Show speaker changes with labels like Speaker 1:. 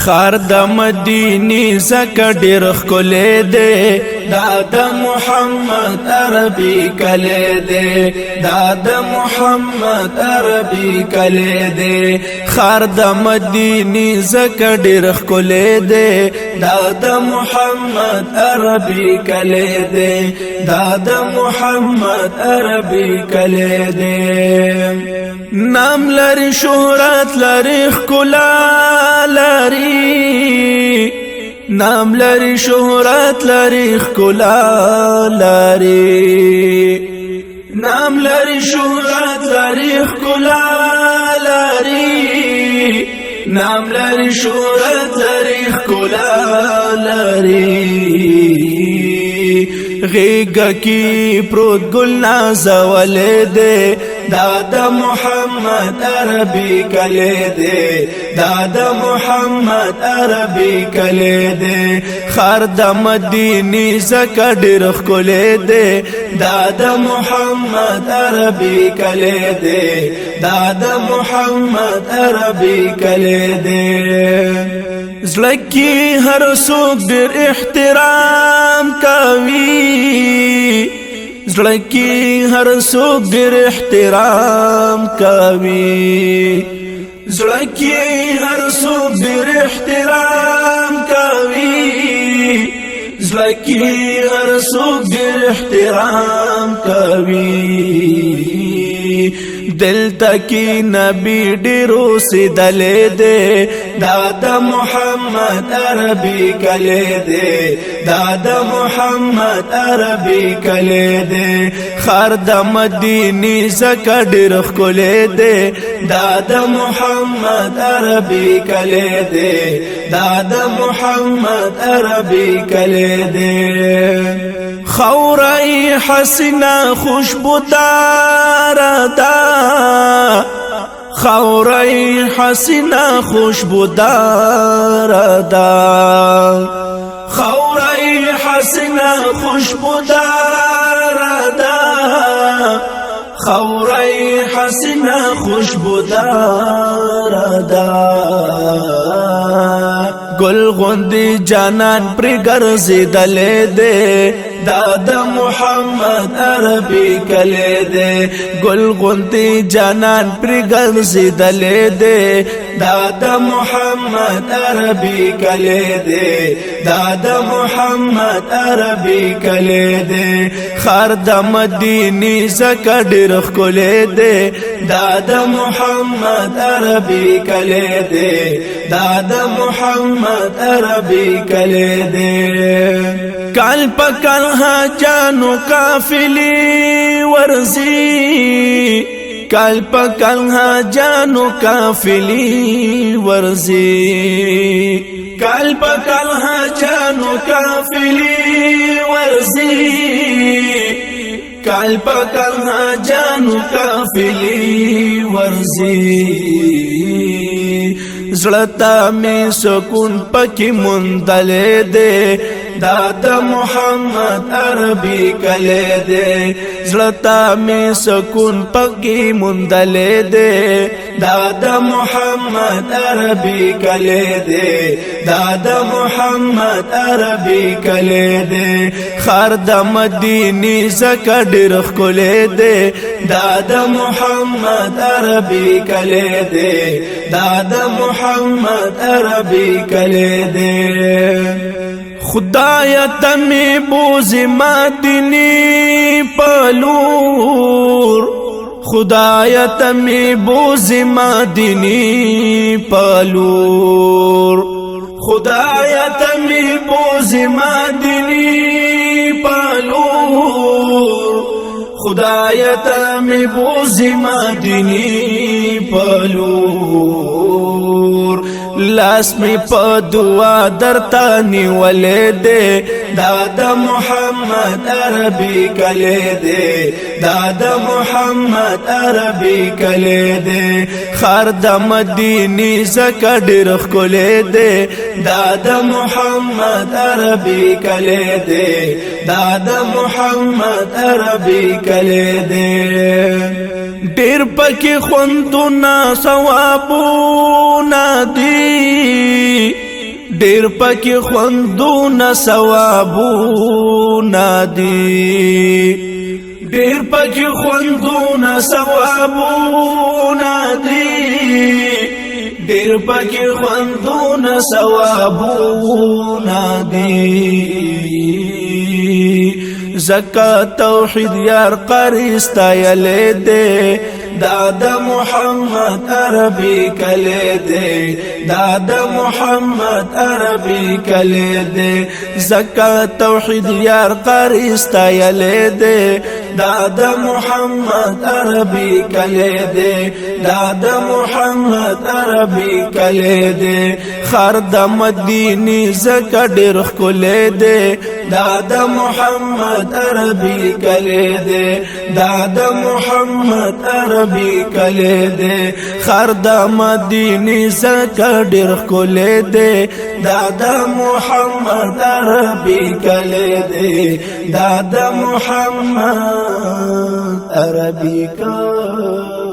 Speaker 1: خار د مدینی زکه ډیر ښکلی دی دا د محمد عربي کلی دی دا د محمد عربي کلی دی خار د مدینی زکه ډیر ښکلی دی دا د محمد عربي کلی دی دا د محمد عربي کلی دی نام لري شهرت لري ښکلا لري نام لري شهرت لري ښکلا لري نام لري شهرت لري ښکلا لري نام لري شهرت لري ښکلا لري غیگا کی پروت گل نازولے دے دادا محمد عربی کلے دے دادا محمد عربی کلے دے خار دا مدینی زکا ډیر ښکلی دے دادا محمد عربی کلے دے دادا محمد عربی کلے دے زلکی هر څوک ډیر احترام کوي زلکی هر څوک ډیر احترام کوي زلکی هر څوک ډیر احترام کوي زلکی هر څوک ډیر احترام کوي دل تکی نبی ډیرو سیدلې دے دادا محمد عربی کلے دے دادا محمد عربی کلے دے خار د مدینی زکه ډیر ښکلی دی دادا محمد عربی کلے دے دادا محمد عربی کلے دے خورائی حسینہ خوشبودار دا خورائی حسینہ خوشبودار دا خورائی حسینہ خوشبودار دا خورائی حسینہ خوشبودار دا گل غوندی جانان پر ګرځیدلې دے دادا محمد عربی کلے دے گل غوندی جانان پر ګرځیدلې دے دادا محمد عربی کلے دے دادا محمد عربی کلے دے خار د مدینی زکه ډیر ښکلی دی دادا محمد عربی کلے دے دادا محمد عربی کلے دے کال پکل حاجانو کافلی ورزی کال پکل حاجانو کافلی ورزی کال پکل حاجانو کافلی ورزی کال پکل حاجانو کافلی ورزی زړتا می سکون پکې مندلې دے دادا محمد عربی کلے دے زړتا می سکون پکې مندلې دے دادا محمد عربی کلے دے دادا محمد عربی کلے دے خار د مدینی زکه ډیر ښکلی دی دادا محمد عربی کلے دے دادا محمد عربی کلے دے خدایا تمی بوزی مدینی پلور خدایا تمی بوزی مدینی پلور خدایا تمی بوزی مدینی پلور خدایا تمی بوزی مدینی پلور لاس می په دعا درتا نیولې دے دادا محمد عربی کلے دے دادا محمد عربی کلے دے خار د مدینی زکه ډیر ښکلی دی دادا محمد عربی کلے دے دادا محمد عربی کلے دے ډیر پکې خوندونه ثوابونه دي ډیر پکې خوندونه ثوابونه دي ډیر پکې خوندونه ثوابونه دي ډیر پکې خوندونه ثوابونه دي زکات توحید یار قریستا یلې دې دادا محمد عربی کلے دے دادا محمد عربی کلے دے زکات توحید یار قریستا یلے دے دادا محمد عربی کلے دے دادا محمد عربی کلے دے خرد مدینی زکا ډیر ښکلی دے دادا محمد عربی کلے دے دادا محمد عربی کلے دے خرد مدینی زکا ډیر ښکلی دے دادا محمد عربی کلے دے دادا محمد عربی کلے